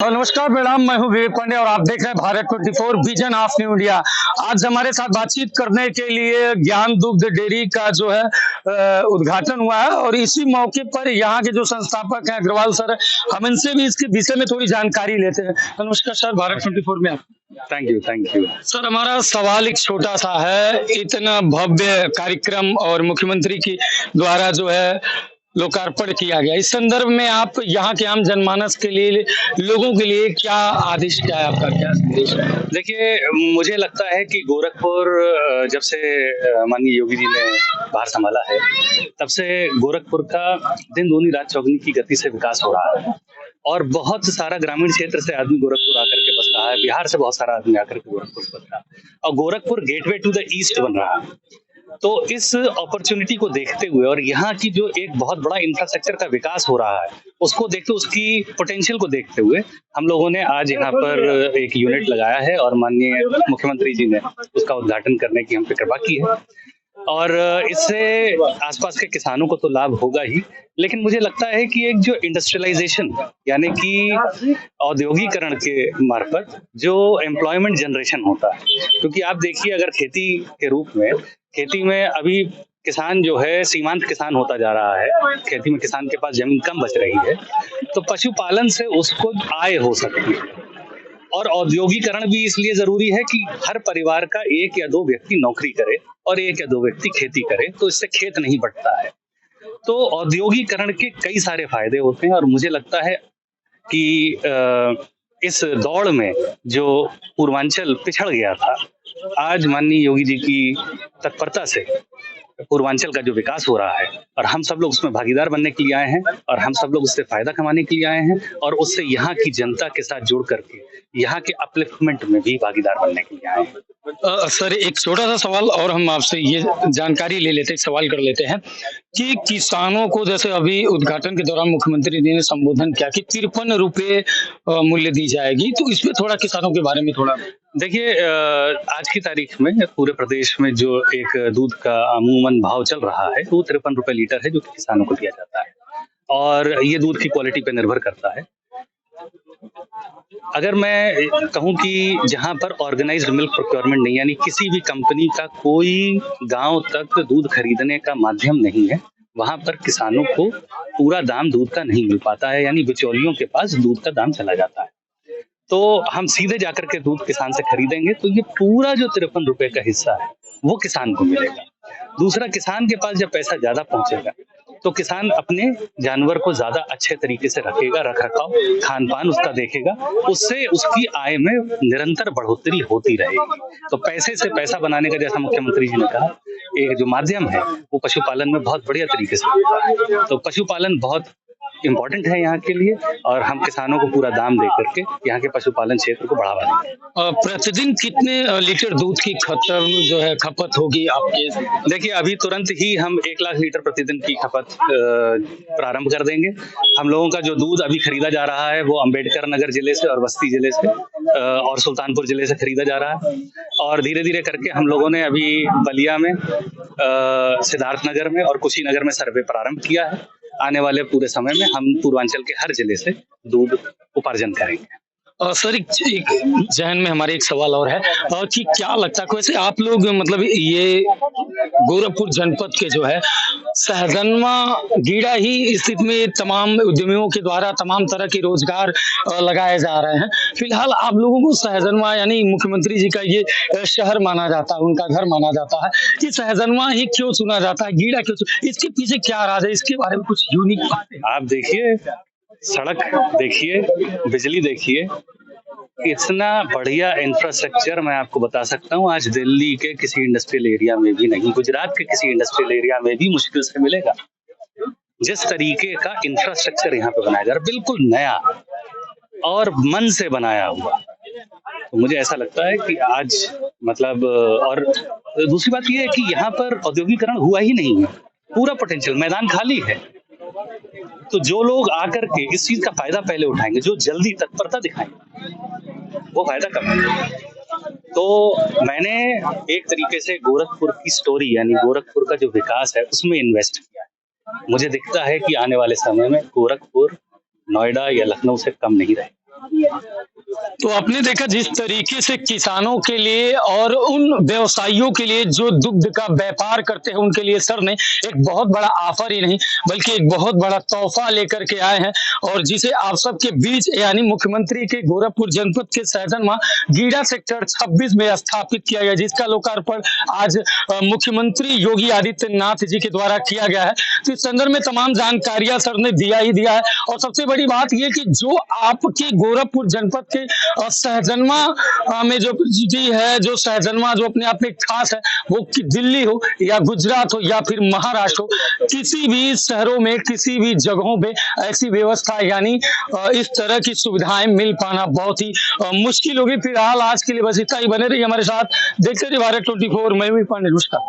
नमस्कार मैडम, मैं हूं विवेक पांडे और आप देख रहे हैं Bharat 24 vision of new India. आज हमारे साथ बातचीत करने के लिए ज्ञान दुग्ध डेयरी का जो है उद्घाटन हुआ है और इसी मौके पर यहाँ के जो संस्थापक हैं अग्रवाल सर, हम इनसे भी इसके विषय में थोड़ी जानकारी लेते हैं। नमस्कार सर, भारत 24 में आप। थैंक यू सर, हमारा सवाल एक छोटा सा है। इतना भव्य कार्यक्रम और मुख्यमंत्री की द्वारा जो है लोकार्पण किया गया, इस संदर्भ में आप यहाँ के आम जनमानस के लिए, लोगों के लिए क्या आदेश, क्या है आपका, क्या संदेश है? देखिए, मुझे लगता है कि गोरखपुर जब से माननीय योगी जी ने भार संभाला है, तब से गोरखपुर का दिन दूनी रात चौगुनी की गति से विकास हो रहा है और बहुत सारा ग्रामीण क्षेत्र से आदमी गोरखपुर आकर के बस रहा है, बिहार से बहुत सारा आदमी आकर के गोरखपुर बस रहा है और Gorakhpur gateway to the east बन रहा है। तो इस अपॉर्चुनिटी को देखते हुए और यहाँ की जो एक बहुत बड़ा इंफ्रास्ट्रक्चर का विकास हो रहा है उसको देखते, उसकी पोटेंशियल को देखते हुए हम लोगों ने आज यहाँ पर एक यूनिट लगाया है और माननीय मुख्यमंत्री जी ने उसका उद्घाटन करने की हम पे कृपा की है और इससे आसपास के किसानों को तो लाभ होगा ही, लेकिन मुझे लगता है कि एक जो इंडस्ट्रियलाइजेशन यानी कि औद्योगिकरण के मार्फत जो एम्प्लॉयमेंट जनरेशन होता है, क्योंकि आप देखिए अगर खेती में अभी किसान जो है सीमांत किसान होता जा रहा है, खेती में किसान के पास जमीन कम बच रही है, तो पशुपालन से उसको आय हो सकती है और औद्योगिकरण भी इसलिए जरूरी है कि हर परिवार का एक या दो व्यक्ति नौकरी करे और एक या दो व्यक्ति खेती करे, तो इससे खेत नहीं बढ़ता है। तो औद्योगिकरण के कई सारे फायदे होते हैं और मुझे लगता है कि इस दौड़ में जो पूर्वांचल पिछड़ गया था, आज माननीय योगी जी की तत्परता से पूर्वांचल का जो विकास हो रहा है और हम सब लोग उसमें भागीदार बनने के लिए आए हैं और हम सब लोग उससे फायदा कमाने के लिए आए हैं और उससे यहाँ की जनता के साथ जुड़ करके यहाँ के अपलिफ्टमेंट में भी भागीदार बनने के लिए आए हैं। सर, एक छोटा सा सवाल और हम आपसे ये जानकारी ले लेते, सवाल कर लेते हैं कि किसानों को, जैसे अभी उद्घाटन के दौरान मुख्यमंत्री जी ने संबोधन किया कि 53 रुपए मूल्य दी जाएगी, तो इसमें थोड़ा किसानों के बारे में थोड़ा देखिए, आज की तारीख में पूरे प्रदेश में जो एक दूध का अमूमन भाव चल रहा है वो 53 रुपए लीटर है, जो कि किसानों को दिया जाता है और ये दूध की क्वालिटी पे निर्भर करता है। अगर मैं कहूं कि जहां पर ऑर्गेनाइज्ड मिल्क प्रोक्योरमेंट नहीं, यानी किसी भी कंपनी का कोई गांव तक दूध खरीदने का माध्यम नहीं है, वहां पर किसानों को पूरा दाम दूध का नहीं मिल पाता है, यानी बिचौलियों के पास दूध का दाम चला जाता है। तो हम सीधे जाकर के दूध किसान से खरीदेंगे तो ये पूरा जो 53 रुपए का हिस्सा है वो किसान को मिलेगा। दूसरा, किसान के पास जब पैसा ज्यादा पहुंचेगा तो किसान अपने जानवर को ज्यादा अच्छे तरीके से रखेगा, रखरखाव खान पान उसका देखेगा, उससे उसकी आय में निरंतर बढ़ोतरी होती रहेगी। तो पैसे से पैसा बनाने का, जैसा मुख्यमंत्री जी ने कहा, एक जो माध्यम है वो पशुपालन में बहुत बढ़िया तरीके से होता है। तो पशुपालन बहुत इम्पोर्टेंट है यहाँ के लिए और हम किसानों को पूरा दाम दे करके यहाँ के पशुपालन क्षेत्र को बढ़ावा देंगे। प्रतिदिन कितने लीटर दूध की खपत होगी आपके? देखिए, अभी तुरंत ही हम 1 लाख लीटर प्रतिदिन की खपत प्रारंभ कर देंगे। हम लोगों का जो दूध अभी खरीदा जा रहा है वो अम्बेडकर नगर जिले से और बस्ती जिले से और सुल्तानपुर जिले से खरीदा जा रहा है और धीरे धीरे करके हम लोगों ने अभी बलिया में, सिद्धार्थनगर में और कुशीनगर में सर्वे प्रारंभ किया है। आने वाले पूरे समय में हम पूर्वांचल के हर जिले से दूध उपार्जन करेंगे। सर, एक जहन में हमारे एक सवाल और है कि क्या लगता है, वैसे आप लोग मतलब ये गोरखपुर जनपद के जो है सहजनवा गीड़ा ही स्थिति में तमाम उद्यमियों के द्वारा तमाम तरह के रोजगार लगाए जा रहे हैं। फिलहाल आप लोगों को सहजनवा यानी मुख्यमंत्री जी का ये शहर माना जाता है, उनका घर माना जाता है, कि सहजनवा ही क्यों चुना जाता है, गीड़ा क्यों? इसके पीछे क्या राज है? इसके बारे में कुछ यूनिक बात है? आप देखिए, सड़क देखिए, बिजली देखिए, इतना बढ़िया इंफ्रास्ट्रक्चर मैं आपको बता सकता हूँ आज दिल्ली के किसी इंडस्ट्रियल एरिया में भी नहीं, गुजरात के किसी इंडस्ट्रियल एरिया में भी मुश्किल से मिलेगा। जिस तरीके का इंफ्रास्ट्रक्चर यहाँ पे बनाया जा रहा है, बिल्कुल नया और मन से बनाया हुआ, तो मुझे ऐसा लगता है कि आज मतलब, और दूसरी बात यह है कि यहाँ पर औद्योगिकरण हुआ ही नहीं है, पूरा पोटेंशियल, मैदान खाली है। तो जो लोग आकर के इस चीज का फायदा पहले उठाएंगे, जो जल्दी तत्परता दिखाएंगे, वो फायदा कमाएंगे। तो मैंने एक तरीके से गोरखपुर की स्टोरी यानी गोरखपुर का जो विकास है उसमें इन्वेस्ट किया है। मुझे दिखता है कि आने वाले समय में गोरखपुर नोएडा या लखनऊ से कम नहीं रहेगा। तो आपने देखा जिस तरीके से किसानों के लिए और उन व्यवसायियों के लिए जो दुग्ध का व्यापार करते हैं उनके लिए सर ने एक बहुत बड़ा ऑफर ही नहीं बल्कि एक बहुत बड़ा तोहफा लेकर के आए हैं और जिसे आप सबके बीच यानी मुख्यमंत्री के गोरखपुर जनपद के सहजनवा गीडा सेक्टर 26 में स्थापित किया गया, जिसका लोकार्पण आज मुख्यमंत्री योगी आदित्यनाथ जी के द्वारा किया गया है। तो इस संदर्भ में तमाम जानकारियां सर ने दिया ही दिया है और सबसे बड़ी बात यह कि जो आपके गोरखपुर जनपद के सहजनवा में जो जी है, जो सहजनवा जो अपने आप में खास है, वो दिल्ली हो या गुजरात हो या फिर महाराष्ट्र हो, किसी भी शहरों में किसी भी जगहों पे ऐसी व्यवस्था यानी इस तरह की सुविधाएं मिल पाना बहुत ही मुश्किल होगी। फिलहाल आज के लिए बस इतना ही। बने रहिए हमारे साथ, देखते रहिए भारत 24। मैं भी पांडे। नमस्कार।